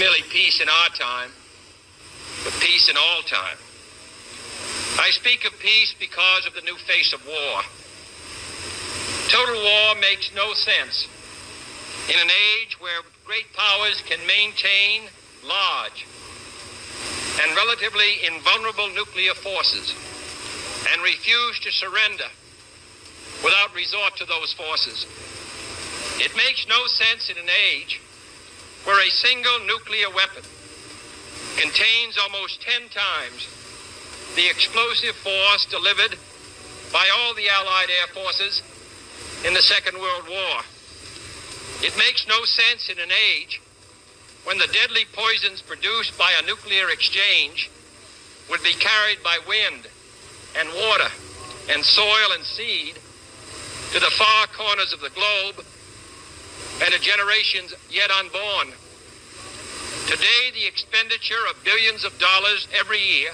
merely peace in our time, but peace in all time. I speak of peace because of the new face of war. Total war makes no sense in an age where great powers can maintain large and relatively invulnerable nuclear forces and refuse to surrender without resort to those forces. It makes no sense in an age where a single nuclear weapon contains almost 10 times the explosive force delivered by all the Allied air forces in the Second World War. It makes no sense in an age when the deadly poisons produced by a nuclear exchange would be carried by wind and water and soil and seed to the far corners of the globe and to generations yet unborn. Today, the expenditure of billions of dollars every year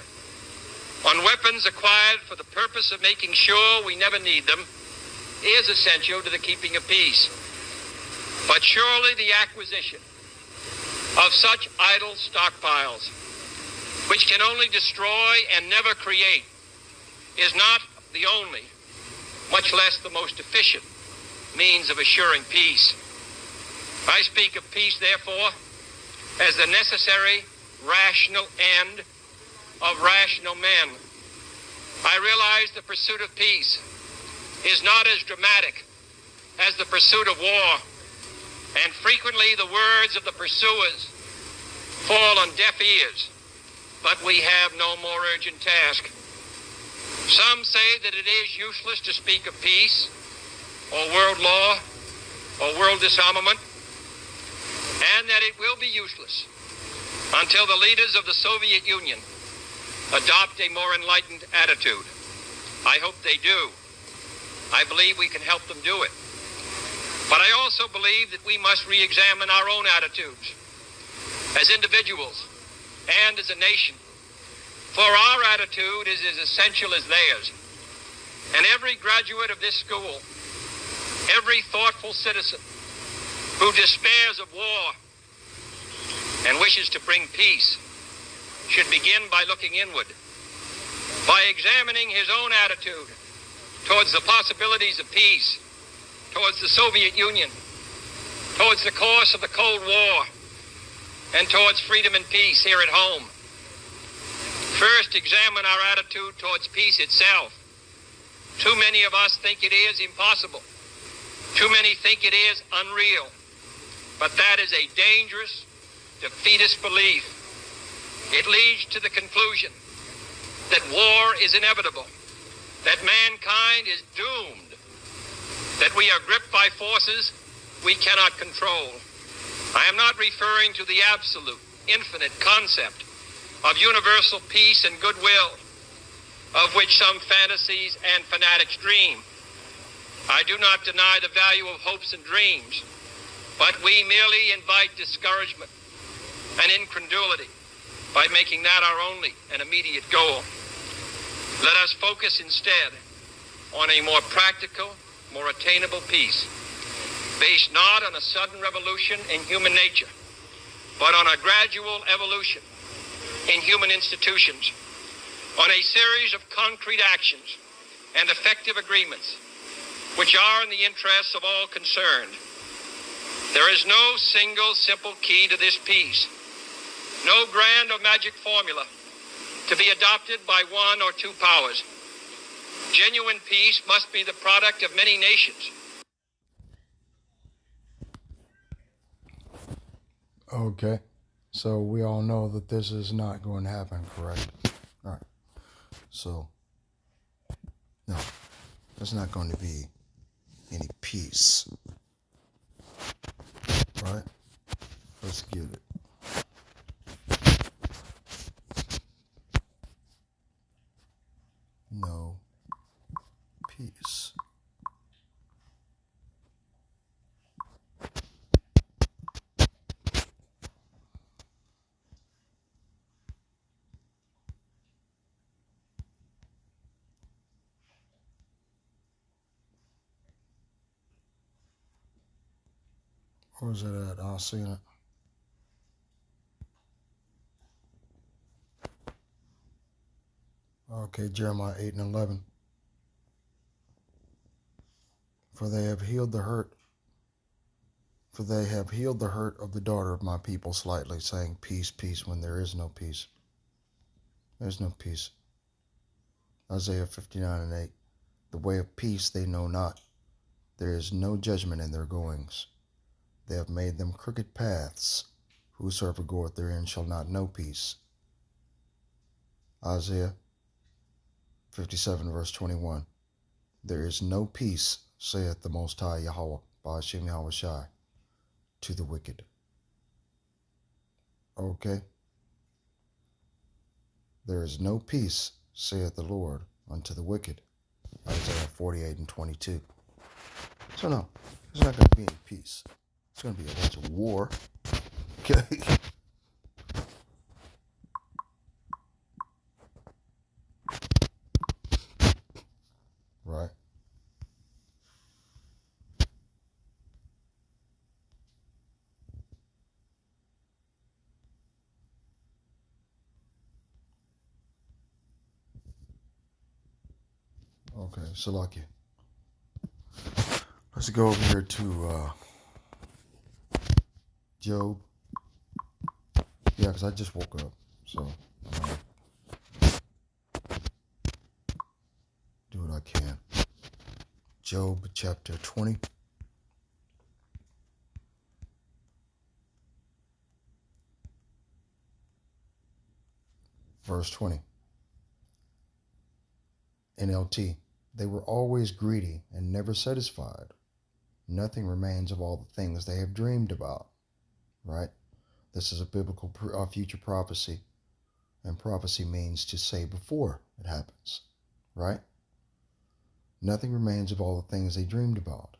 on weapons acquired for the purpose of making sure we never need them is essential to the keeping of peace. But surely the acquisition of such idle stockpiles, which can only destroy and never create, is not the only, much less the most efficient, means of assuring peace. I speak of peace, therefore, as the necessary, rational end of rational men. I realize the pursuit of peace is not as dramatic as the pursuit of war, and frequently the words of the pursuers fall on deaf ears, but we have no more urgent task. Some say that it is useless to speak of peace, or world law, or world disarmament, and that it will be useless until the leaders of the Soviet Union adopt a more enlightened attitude. I hope they do. I believe we can help them do it. But I also believe that we must re-examine our own attitudes as individuals and as a nation. For our attitude is as essential as theirs. And every graduate of this school, every thoughtful citizen who despairs of war and wishes to bring peace should begin by looking inward, by examining his own attitude towards the possibilities of peace, towards the Soviet Union, towards the course of the Cold War, and towards freedom and peace here at home. First, examine our attitude towards peace itself. Too many of us think it is impossible. Too many think it is unreal. But that is a dangerous, defeatist belief. It leads to the conclusion that war is inevitable, that mankind is doomed, that we are gripped by forces we cannot control. I am not referring to the absolute, infinite concept of universal peace and goodwill, of which some fantasies and fanatics dream. I do not deny the value of hopes and dreams, but we merely invite discouragement and incredulity by making that our only and immediate goal. Let us focus instead on a more practical, more attainable peace, based not on a sudden revolution in human nature, but on a gradual evolution in human institutions, on a series of concrete actions and effective agreements which are in the interests of all concerned. There is no single simple key to this peace, no grand or magic formula to be adopted by one or two powers. Genuine peace must be the product of many nations. Okay, so we all know that this is not going to happen, correct? All right, so, no, there's not going to be any peace, right? Let's get it. No peace. Where's it at? I'll see it. Okay, Jeremiah 8 and 11. For they have healed the hurt of the daughter of my people slightly, saying, peace, peace, when there is no peace. There's no peace. Isaiah 59 and 8. The way of peace they know not. There is no judgment in their goings. They have made them crooked paths. Whosoever goeth therein shall not know peace. Isaiah 57 verse 21. There is no peace, saith the Most High Yahweh, Ba'ashem Yahweh Shai, to the wicked. Okay? There is no peace, saith the Lord, unto the wicked. Isaiah 48 and 22. So no, there's not going to be any peace. It's going to be a bunch of war. Okay? Right? Okay, Salakia. Let's go over here to Job. Yeah, because I just woke up. So, do what I can. Job chapter 20. Verse 20. NLT. They were always greedy and never satisfied. Nothing remains of all the things they have dreamed about. Right? This is a biblical future prophecy. And prophecy means to say before it happens. Right? Nothing remains of all the things they dreamed about.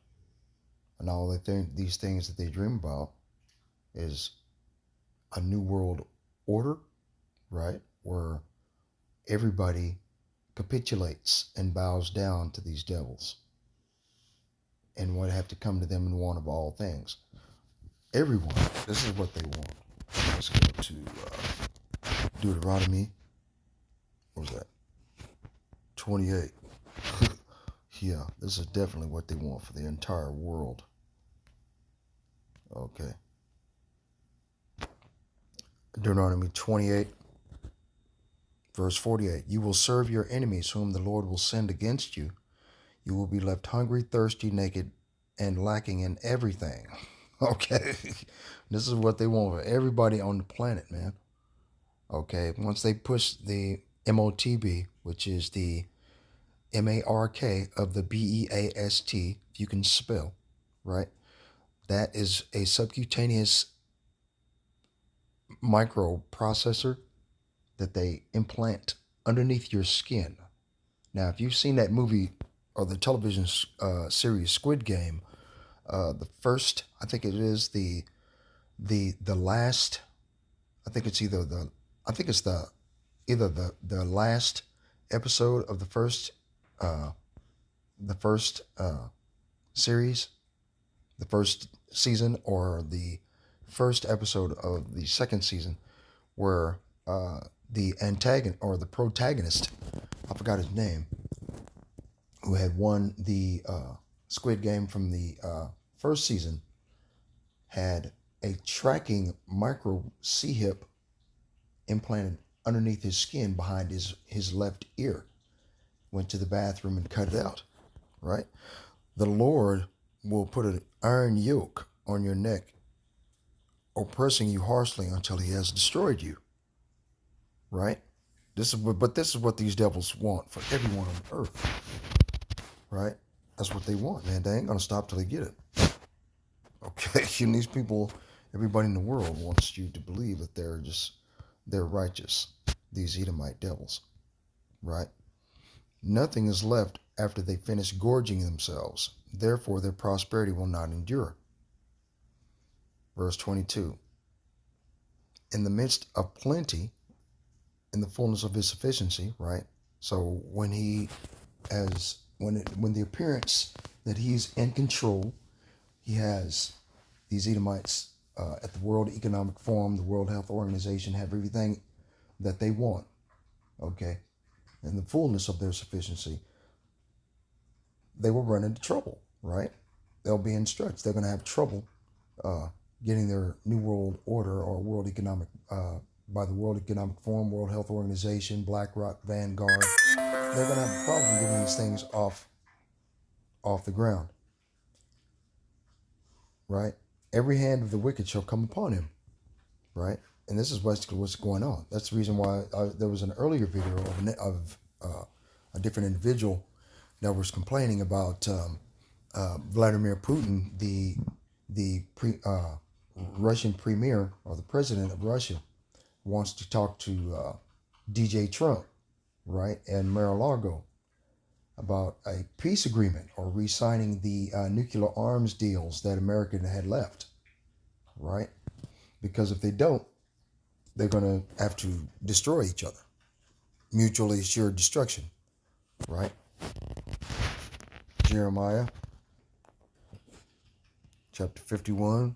And all these things that they dream about is a new world order, right? Where everybody capitulates and bows down to these devils and would have to come to them in want of all things. Everyone, this is what they want. Let's go to Deuteronomy. What was that? 28. Yeah, this is definitely what they want for the entire world. Okay. Deuteronomy 28, verse 48. You will serve your enemies whom the Lord will send against you. You will be left hungry, thirsty, naked, and lacking in everything. Okay. This is what they want for everybody on the planet, man. Okay. Once they push the MOTB, which is the MARK of the BEAST, if you can spell, right? That is a subcutaneous microprocessor that they implant underneath your skin. Now, if you've seen that movie or the television series Squid Game, the first, I think it is the last, I think it's either the last episode of the first series, the first season, or the first episode of the second season, where the antagonist or the protagonist, I forgot his name, who had won the Squid Game from the first season, had a tracking micro C-hip implanted underneath his skin behind his left ear. Went to the bathroom and cut it out, right? The Lord will put an iron yoke on your neck, oppressing you harshly until he has destroyed you, right? This is what these devils want for everyone on earth, right? That's what they want, man. They ain't gonna stop till they get it. Okay, and these people, everybody in the world wants you to believe that they're righteous. These Edomite devils, right? Nothing is left after they finish gorging themselves. Therefore, their prosperity will not endure. Verse 22. In the midst of plenty, in the fullness of his sufficiency, right? So when the appearance that he's in control, he has these Edomites at the World Economic Forum, the World Health Organization, have everything that they want. Okay. in the fullness of their sufficiency, they will run into trouble, right? They'll be in stretch. They're going to have trouble getting their New World Order or World Economic, by the World Economic Forum, World Health Organization, BlackRock, Vanguard. They're going to have a problem getting these things off the ground, right? Every hand of the wicked shall come upon him, right? And this is what's going on. That's the reason why there was an earlier video of a different individual that was complaining about Vladimir Putin, the Russian premier or the president of Russia, wants to talk to DJ Trump, right, and Mar-a-Lago about a peace agreement or re-signing the nuclear arms deals that America had left, right? Because if they don't, they're going to have to destroy each other. Mutually assured destruction, right? Jeremiah chapter 51.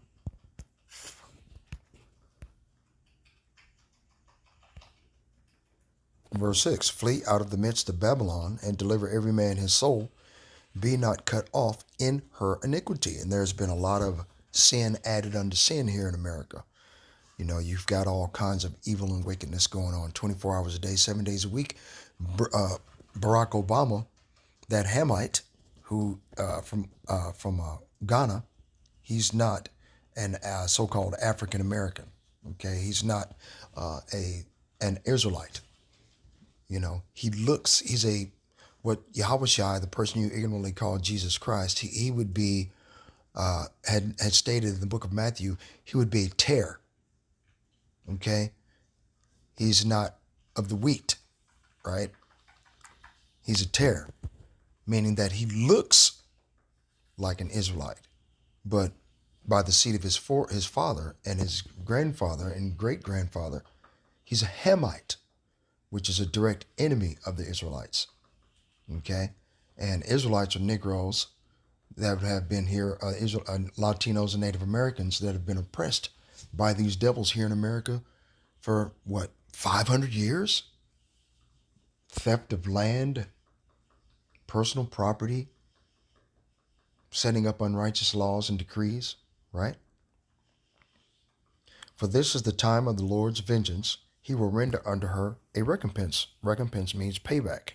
Verse 6, flee out of the midst of Babylon and deliver every man his soul. Be not cut off in her iniquity. And there's been a lot of sin added unto sin here in America. You know, you've got all kinds of evil and wickedness going on 24 hours a day, 7 days a week. Barack Obama, that Hamite, who from Ghana, he's not an so-called African American. Okay, he's not an Israelite. You know, he's what Yahushua, the person you ignorantly call Jesus Christ, he would be, had stated in the book of Matthew, he would be a tare. Okay? He's not of the wheat, right? He's a tare, meaning that he looks like an Israelite, but by the seed of his father and his grandfather and great-grandfather, he's a Hamite, which is a direct enemy of the Israelites. Okay? And Israelites are Negroes that have been here, Latinos and Native Americans that have been oppressed by these devils here in America for, 500 years? Theft of land, personal property, setting up unrighteous laws and decrees, right? For this is the time of the Lord's vengeance. He will render unto her a recompense. Recompense means payback,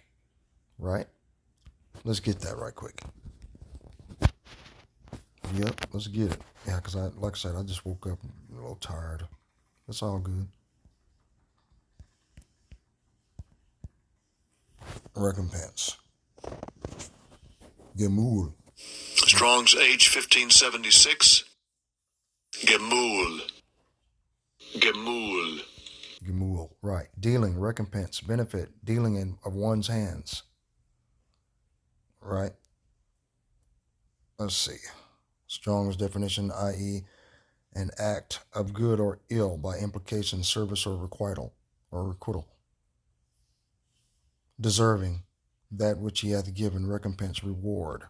right? Let's get that right quick. Yep, let's get it. Yeah, because like I said, I just woke up a little tired. That's all good. Recompense. Gemul. Strong's H 1576. Gemul. Gemul. Gemul. Right. Dealing, recompense, benefit, dealing of one's hands. Right. Let's see. Strong's definition, i.e., an act of good or ill, by implication, service, or requital, deserving that which he hath given, recompense, reward.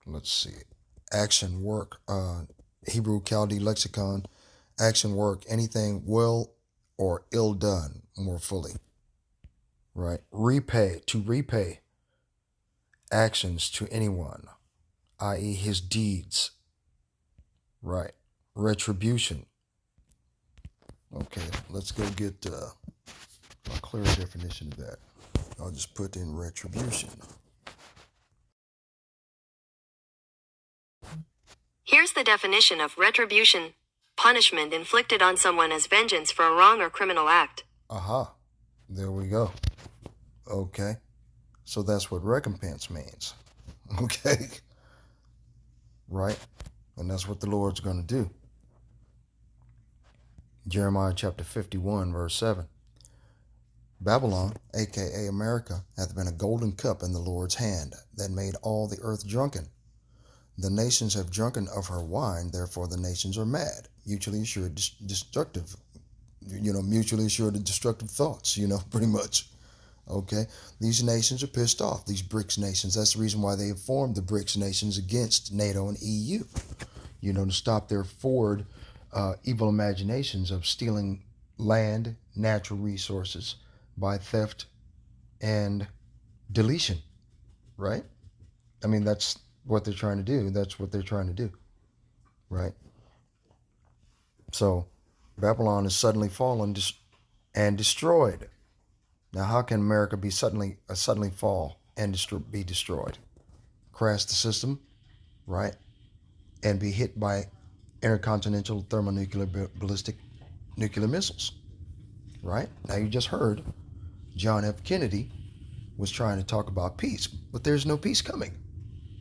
Let's see. Action, work, Hebrew Chaldee lexicon, action, work, anything well or ill done, more fully. Right. Repay, to repay actions to anyone, i.e. his deeds. Right. Retribution. Okay, let's go get a clear definition of that. I'll just put in retribution. Here's the definition of retribution: punishment inflicted on someone as vengeance for a wrong or criminal act. Aha. There we go. Okay. So that's what recompense means. Okay. Right? And that's what the Lord's going to do. Jeremiah chapter 51, verse 7. Babylon, a.k.a. America, hath been a golden cup in the Lord's hand, that made all the earth drunken. The nations have drunken of her wine, therefore the nations are mad. Mutually assured destructive, mutually assured destructive thoughts, pretty much. Okay? These nations are pissed off, these BRICS nations. That's the reason why they have formed the BRICS nations against NATO and EU, to stop their forward evil imaginations of stealing land, natural resources, by theft and deletion, right? I mean, that's what they're trying to do. That's what they're trying to do, right? So Babylon is suddenly fallen and destroyed. Now, how can America be suddenly fall and be destroyed? Crash the system, right? And be hit by intercontinental thermonuclear ballistic nuclear missiles, right? Now, you just heard John F. Kennedy was trying to talk about peace, but there's no peace coming.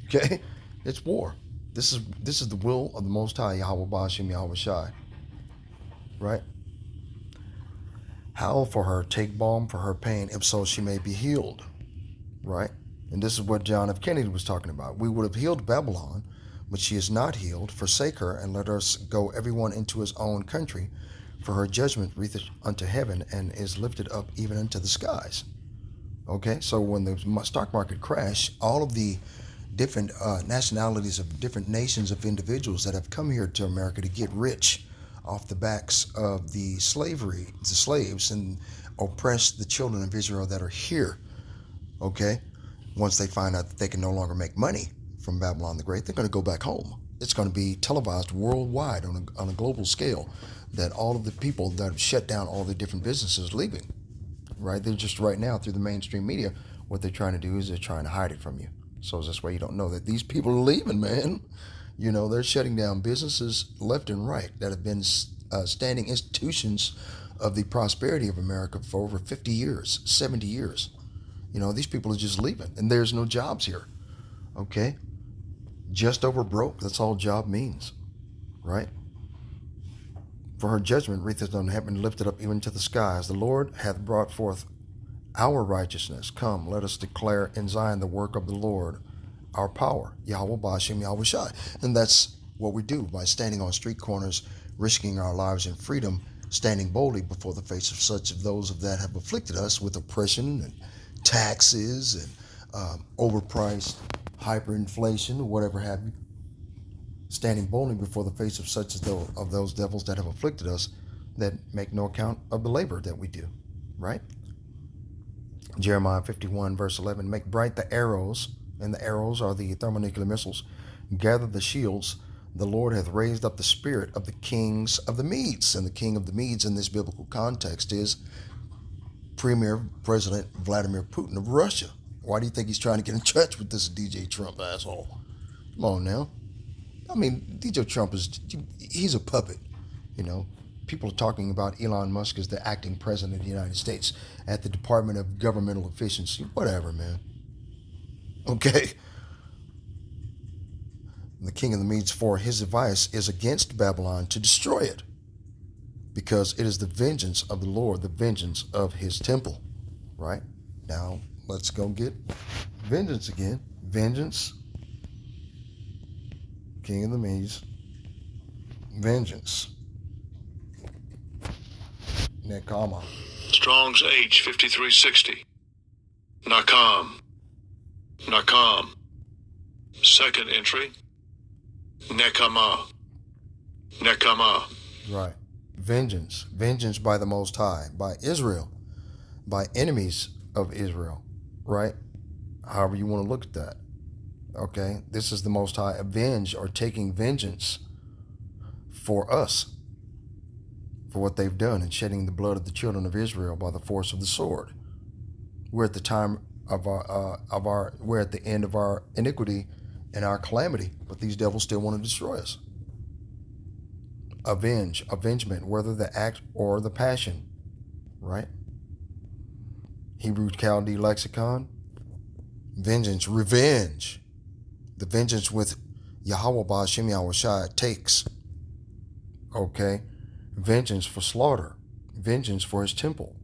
Okay, it's war. This is the will of the Most High, Yahweh Bashim Yahweh Shai, right? Howl for her, take balm for her pain, if so she may be healed, right? And this is what John F. Kennedy was talking about. We would have healed Babylon, but she is not healed. Forsake her, and let us go everyone into his own country, for her judgment reacheth unto heaven, and is lifted up even unto the skies. Okay, so when the stock market crashed, all of the different nationalities of different nations of individuals that have come here to America to get rich off the backs of the slaves, and oppress the children of Israel that are here, okay? Once they find out that they can no longer make money from Babylon the Great, they're going to go back home. It's going to be televised worldwide on a global scale, that all of the people that have shut down all the different businesses are leaving, right? They're just right now through the mainstream media, what they're trying to do is they're trying to hide it from you. So this way you don't know that these people are leaving, man. You know, they're shutting down businesses left and right that have been standing institutions of the prosperity of America for over 50 years, 70 years. You know, these people are just leaving, and there's no jobs here, okay? Just over broke, that's all job means, right? For her judgment reacheth unto heaven, lifted up even to the skies. The Lord hath brought forth our righteousness. Come, let us declare in Zion the work of the Lord, our power, Yahweh Bashim Yahweh Shai. And that's what we do by standing on street corners, risking our lives in freedom, standing boldly before the face of such of those that have afflicted us with oppression and taxes and overpriced hyperinflation or whatever have you. Standing boldly before the face of such of those devils that have afflicted us, that make no account of the labor that we do, right? Jeremiah 51 verse 11, make bright the arrows, and the arrows are the thermonuclear missiles. Gather the shields. The Lord hath raised up the spirit of the kings of the Medes. And the king of the Medes in this biblical context is Premier President Vladimir Putin of Russia. Why do you think he's trying to get in touch with this DJ Trump asshole? Come on now. I mean, DJ Trump he's a puppet, you know. People are talking about Elon Musk as the acting president of the United States at the Department of Governmental Efficiency. Whatever, man. Okay. The king of the Medes, for his advice is against Babylon to destroy it, because it is the vengeance of the Lord, the vengeance of his temple. Right? Now, let's go get vengeance again. Vengeance. King of the Medes. Vengeance. Nekama. Strong's H 5360. Nakam. Nakam. Second entry. Nekama. Nekama. Right. Vengeance. Vengeance by the Most High. By Israel. By enemies of Israel. Right? However you want to look at that. Okay? This is the Most High avenge or taking vengeance for us, for what they've done in shedding the blood of the children of Israel by the force of the sword. We're at the time of we're at the end of our iniquity and our calamity, but these devils still want to destroy us. Avengement, whether the act or the passion, right? Hebrew Chaldee lexicon, vengeance, revenge. The vengeance with Yahweh Ba'ashem Yahweh Shai takes, okay? Vengeance for slaughter, vengeance for his temple.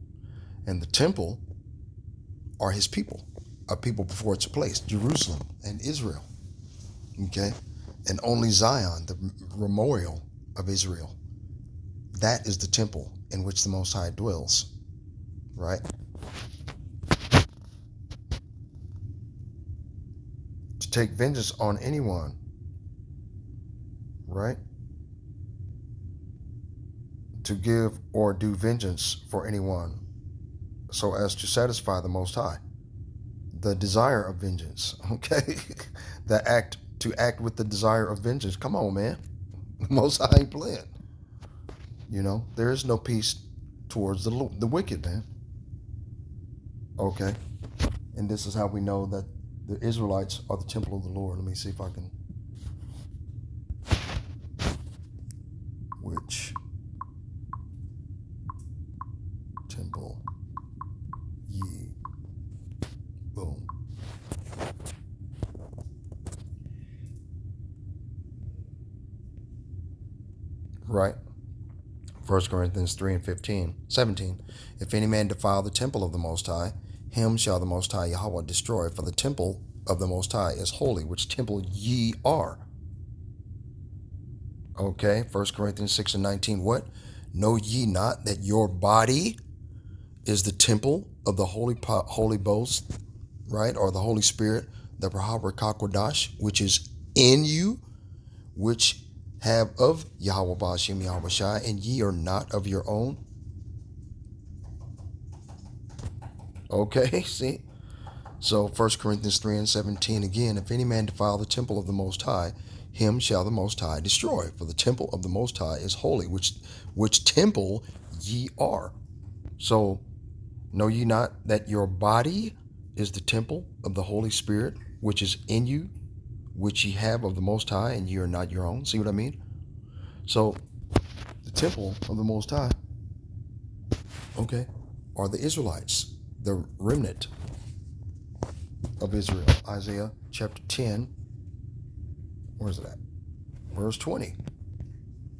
And the temple are his people, a people before it's a place, Jerusalem and Israel, okay? And only Zion, the memorial of Israel, that is the temple in which the Most High dwells, right? To take vengeance on anyone, right? To give or do vengeance for anyone, so as to satisfy the Most High. The desire of vengeance, okay? To act with the desire of vengeance. Come on, man. The Most High ain't playing. There is no peace towards the wicked, man. Okay? And this is how we know that the Israelites are the temple of the Lord. Let me see if I can. Which temple ye? Boom. Right. 1 Corinthians 3 and 17. If any man defile the temple of the Most High, him shall the Most High Yahweh destroy, for the temple of the Most High is holy, which temple ye are. Okay, 1 Corinthians 6 and 19. What? Know ye not that your body is the temple of the Holy Ghost, right? Or the Holy Spirit, the Prahabrakakwadash, which is in you, which have of Yahweh Bashim Yahweh Shai, and ye are not of your own. Okay, see? So 1 Corinthians 3 and 17 again, if any man defile the temple of the Most High, him shall the Most High destroy. For the temple of the Most High is holy, which temple ye are. So know ye not that your body is the temple of the Holy Spirit, which is in you, which ye have of the Most High, and ye are not your own. See what I mean? So the temple of the Most High, okay, are the Israelites, the remnant of Israel. Isaiah chapter 10, where's it at? Verse 20.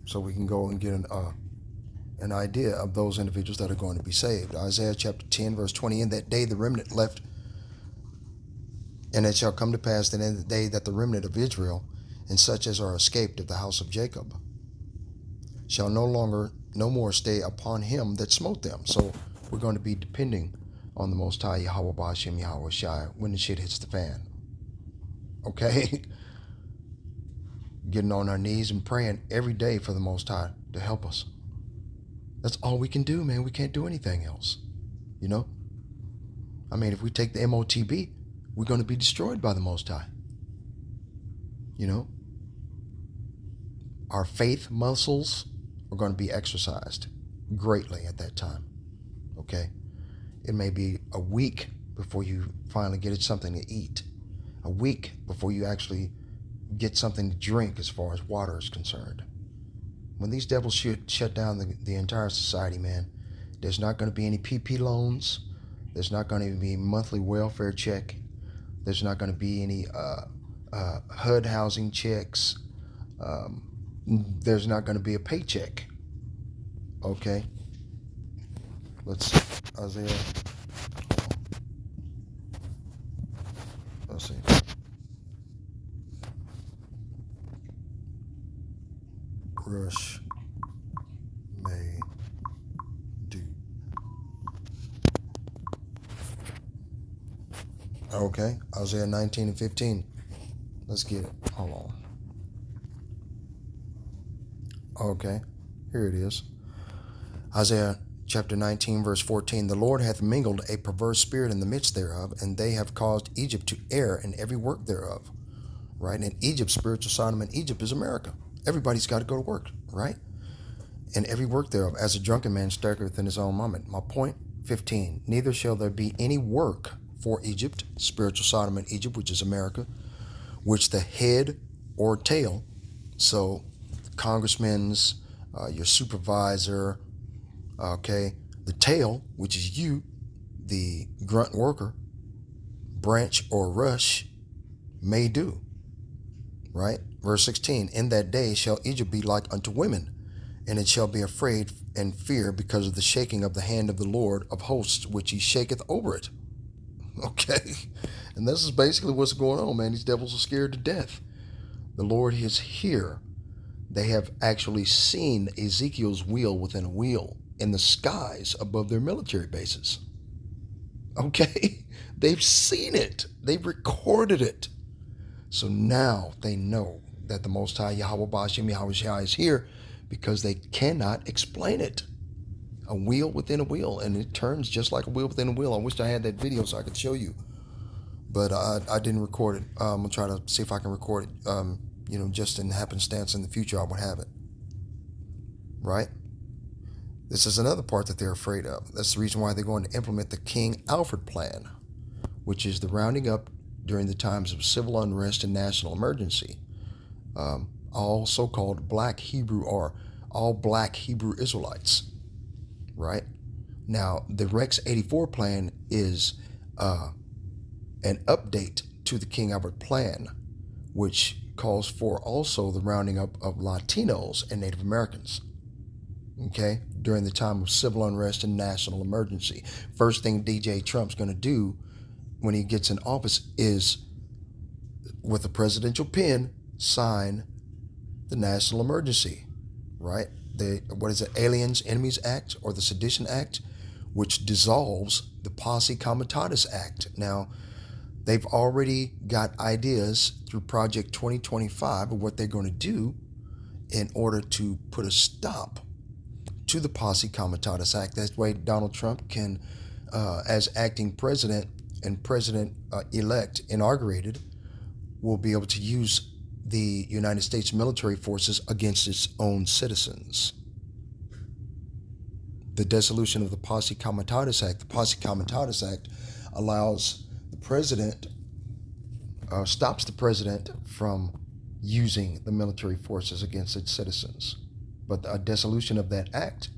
So we can go and get an idea of those individuals that are going to be saved. Isaiah chapter 10, verse 20. In that day the remnant left, and it shall come to pass that in the day that the remnant of Israel, and such as are escaped of the house of Jacob, shall no more stay upon him that smote them. So we're going to be depending on the Most High Yahweh Bashim Yahweh Shai when the shit hits the fan. Okay? Getting on our knees and praying every day for the Most High to help us. That's all we can do, man. We can't do anything else. I mean, if we take the MOTB, we're going to be destroyed by the Most High. Our faith muscles are going to be exercised greatly at that time. Okay? It may be a week before you finally get something to eat. A week before you actually get something to drink as far as water is concerned. When these devils shut down the entire society, man, there's not going to be any PP loans. There's not going to be monthly welfare check. There's not going to be any HUD housing checks. There's not going to be a paycheck. Okay? Let's see. Isaiah. Let's see. Rush may do. Okay, Isaiah 19 and 15. Let's get it. Hold on. Okay, here it is. Isaiah chapter 19, verse 14. The Lord hath mingled a perverse spirit in the midst thereof, and they have caused Egypt to err in every work thereof. Right? And Egypt, spiritual Sodom in Egypt is America. Everybody's got to go to work, right? And every work thereof, as a drunken man staggereth in his own moment. My point 15. Neither shall there be any work for Egypt, spiritual Sodom in Egypt, which is America, which the head or tail, so congressman's, your supervisor, okay, the tail, which is you, the grunt worker, branch or rush, may do. Right? Verse 16, in that day shall Egypt be like unto women, and it shall be afraid and fear because of the shaking of the hand of the Lord of hosts, which he shaketh over it. Okay? And this is basically what's going on, man. These devils are scared to death. The Lord is here. They have actually seen Ezekiel's wheel within a wheel in the skies above their military bases. Okay? They've seen it. They've recorded it. So now they know that the Most High Yahweh Bashim Yahweh Shai is here because they cannot explain it. a wheel within a wheel, and it turns just like a wheel within a wheel. I wish I had that video so I could show you, but I didn't record it. I'm gonna try to see if I can record it. Just in happenstance in the future, I would have it. Right? This is another part that they're afraid of. That's the reason why they're going to implement the King Alfred Plan, which is the rounding up during the times of civil unrest and national emergency. All so-called black Hebrew or all black Hebrew Israelites. Right? Now, the Rex 84 plan is an update to the King Alfred Plan, which calls for also the rounding up of Latinos and Native Americans. Okay, during the time of civil unrest and national emergency. First thing DJ Trump's going to do when he gets in office is, with a presidential pen, sign the national emergency, right? What is it, Aliens, Enemies Act, or the Sedition Act, which dissolves the Posse Comitatus Act. Now, they've already got ideas through Project 2025 of what they're going to do in order to put a stop to the Posse Comitatus Act. That way Donald Trump can, as acting president and president-elect inaugurated, will be able to use the United States military forces against its own citizens. The dissolution of the Posse Comitatus Act. The Posse Comitatus Act allows the president, stops the president from using the military forces against its citizens. But a dissolution of that act,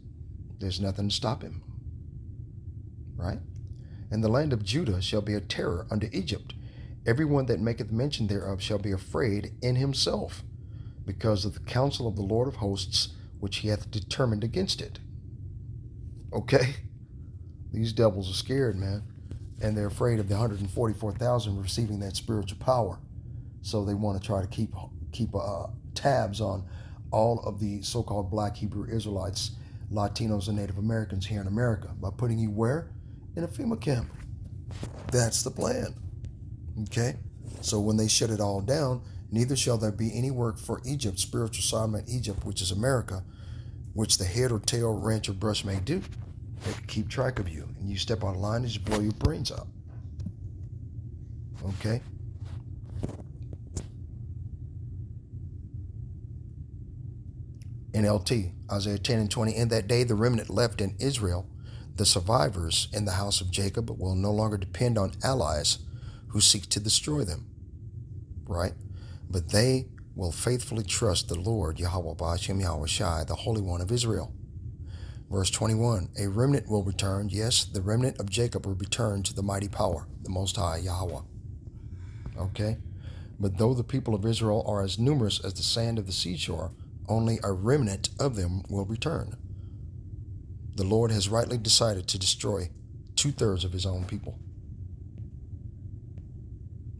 there's nothing to stop him. Right? And the land of Judah shall be a terror unto Egypt. Everyone that maketh mention thereof shall be afraid in himself, because of the counsel of the Lord of hosts, which he hath determined against it. Okay? These devils are scared, man. And they're afraid of the 144,000 receiving that spiritual power. So they want to try to keep tabs on all of the so-called black Hebrew Israelites, Latinos, and Native Americans here in America by putting you where? In a FEMA camp. That's the plan. Okay? So when they shut it all down, neither shall there be any work for Egypt, spiritual Sodom and Egypt, which is America, which the head or tail, wrench or brush may do. They can keep track of you. And you step out of line and just blow your brains out. Okay? NLT, Isaiah 10 and 20. In that day, the remnant left in Israel, the survivors in the house of Jacob, will no longer depend on allies who seek to destroy them. Right? But they will faithfully trust the Lord, Yahweh Ba'ashem Yahweh Shai, the Holy One of Israel. Verse 21, a remnant will return. Yes, the remnant of Jacob will return to the mighty power, the Most High, Yahweh. Okay? But though the people of Israel are as numerous as the sand of the seashore, only a remnant of them will return. The Lord has rightly decided to destroy 2/3 of his own people.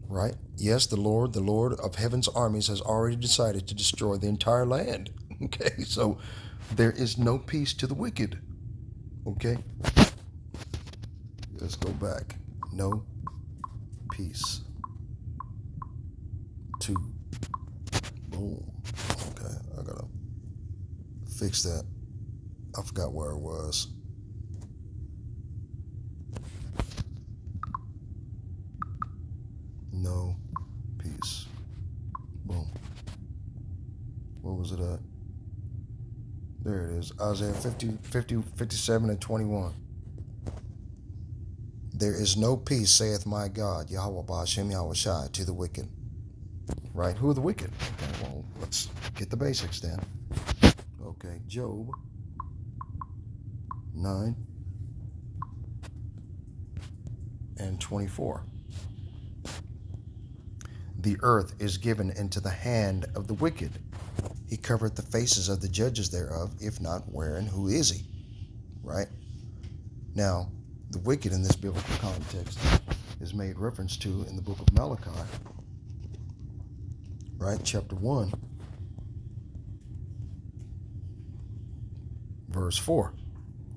Right? Yes, the Lord of heaven's armies, has already decided to destroy the entire land. Okay? So there is no peace to the wicked. Okay? Let's go back. No peace to. Boom. Okay, I gotta fix that. I forgot where it was. No peace. Boom. Where was it at? There it is. Isaiah 50, 57, and 21. There is no peace, saith my God, Yahweh Ba'ashem Yahweh Shai, to the wicked. Right? Who are the wicked? Okay, well, let's get the basics then. Okay, Job 9 and 24. The earth is given into the hand of the wicked. He covereth the faces of the judges thereof, if not wherein, who is he? Right? Now, the wicked in this biblical context is made reference to in the book of Malachi. Right? Chapter 1. Verse 4.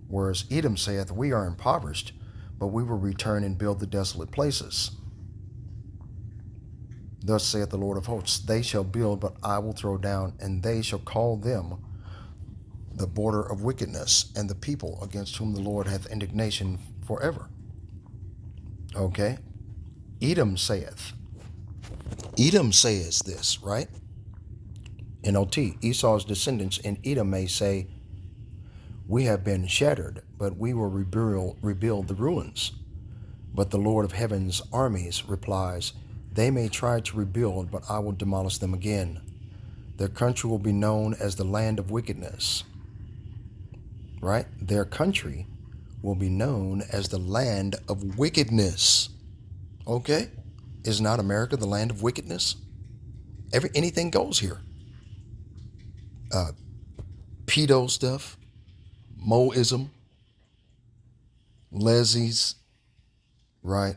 Whereas Edom saith, we are impoverished, but we will return and build the desolate places. Thus saith the Lord of hosts, they shall build, but I will throw down, and they shall call them the border of wickedness, and the people against whom the Lord hath indignation forever. Okay? Edom saith. Edom says this, right? NLT, Esau's descendants in Edom may say, we have been shattered, but we will rebuild the ruins. But the Lord of heaven's armies replies, they may try to rebuild, but I will demolish them again. Their country will be known as the land of wickedness. Right? Their country will be known as the land of wickedness. Okay? Is not America the land of wickedness? Anything goes here. Pedo stuff, Moism, lesbies, right?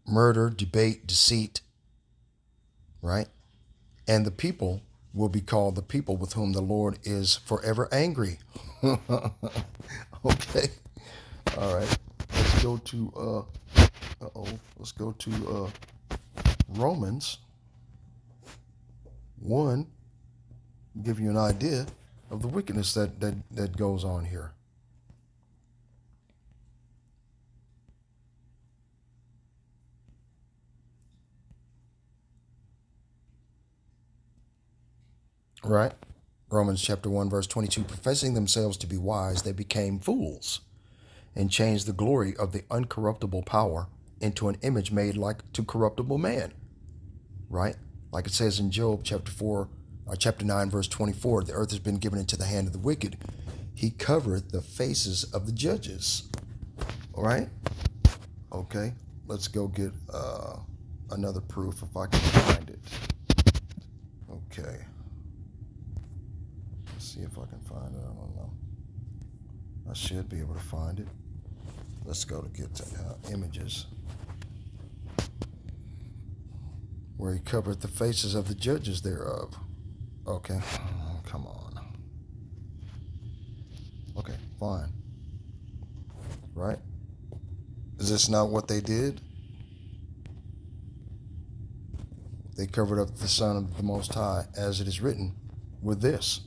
Murder, debate, deceit, right? And the people will be called the people with whom the Lord is forever angry. Okay. All right. Let's go to let's go to Romans 1. Give you an idea of the wickedness that goes on here. Right? Romans chapter 1, verse 22. Professing themselves to be wise, they became fools and changed the glory of the uncorruptible power into an image made like to corruptible man. Right? Like it says in Job chapter 9, verse 24, the earth has been given into the hand of the wicked. He covered the faces of the judges. All right? Okay. Let's go get another proof if I can find it. Okay. Let's see if I can find it. I don't know. I should be able to find it. Let's go to get to images. Where he covered the faces of the judges thereof. Okay. Come on. Okay, fine. Right? Is this not what they did? They covered up the Son of the Most High, as it is written, with this.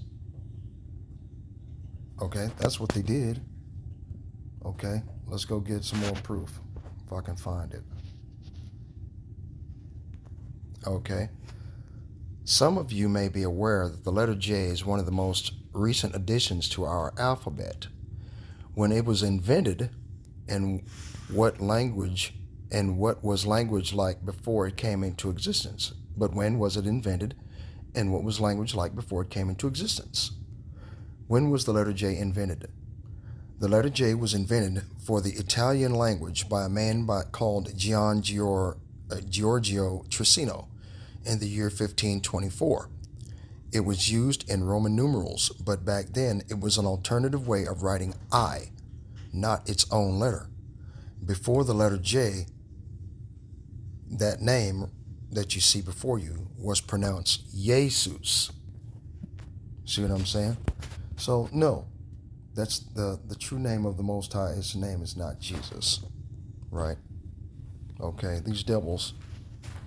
Okay, that's what they did. Okay, let's go get some more proof, if I can find it. Okay. Some of you may be aware that the letter J is one of the most recent additions to our alphabet. When it was invented, and what was language like before it came into existence? But when was it invented, and what was language like before it came into existence? When was the letter J invented? The letter J was invented for the Italian language by a man called Giorgio Trissino in the year 1524. It was used in Roman numerals, but back then it was an alternative way of writing I, not its own letter. Before the letter J, that name that you see before you was pronounced Jesus. See what I'm saying? So, no, that's the true name of the Most High. His name is not Jesus, right? Okay, these devils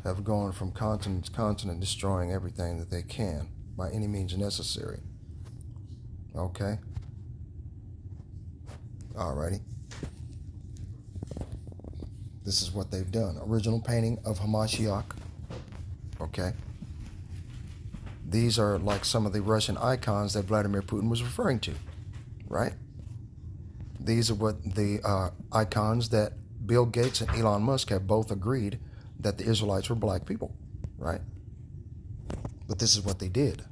have gone from continent to continent, destroying everything that they can by any means necessary. Okay? Alrighty. This is what they've done. Original painting of Hamashiach. Okay? These are like some of the Russian icons that Vladimir Putin was referring to, right? These are what the icons that Bill Gates and Elon Musk have both agreed that the Israelites were black people, right? But this is what they did,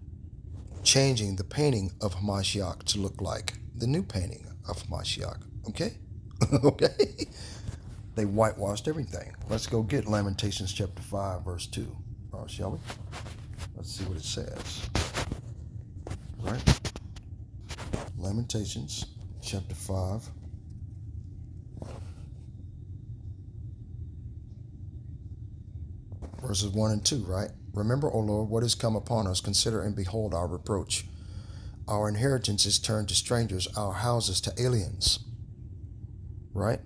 changing the painting of Hamashiach to look like the new painting of Hamashiach, okay? Okay? They whitewashed everything. Let's go get Lamentations chapter 5, verse 2, shall we? Let's see what it says. Right? Lamentations chapter 5. Verses 1 and 2, right? Remember, O Lord, what has come upon us. Consider and behold our reproach. Our inheritance is turned to strangers, our houses to aliens. Right?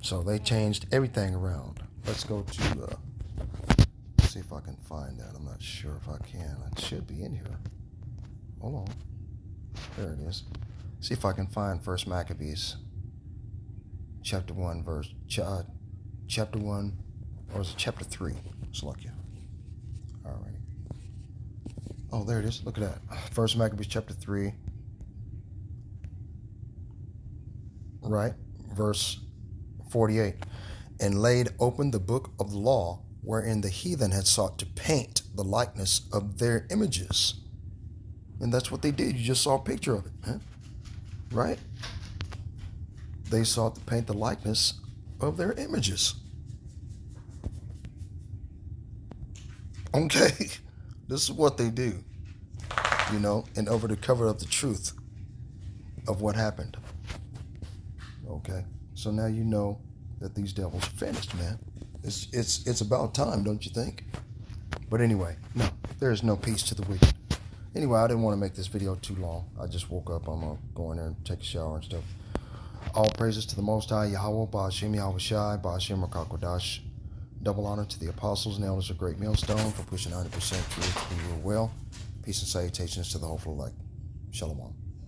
So they changed everything around. Let's go to see see if I can find that. I'm not sure if I can. It should be in here. Hold on. There it is. See if I can find First Maccabees, chapter 1, chapter 1, or is it chapter 3? Slakia. Alrighty. Oh, there it is. Look at that. First Maccabees, chapter 3. Right? Verse 48. And laid open the book of the law, wherein the heathen had sought to paint the likeness of their images. And that's what they did. You just saw a picture of it, huh? Right? They sought to paint the likeness of their images. Okay? This is what they do, you know, in order to cover up the truth of what happened. Okay? So now you know that these devils are finished, man. It's about time, don't you think? But anyway, no, there is no peace to the wicked. Anyway, I didn't want to make this video too long. I just woke up. I'm going to go in there and take a shower and stuff. All praises to the Most High, Yahweh, Ba'ashem Yahweh Shai, Ba'ashem Rakakodash. Double honor to the apostles and elders of Great Millstone for pushing 100% truth. We will well. Peace and salutations to the hopeful elect. Shalom.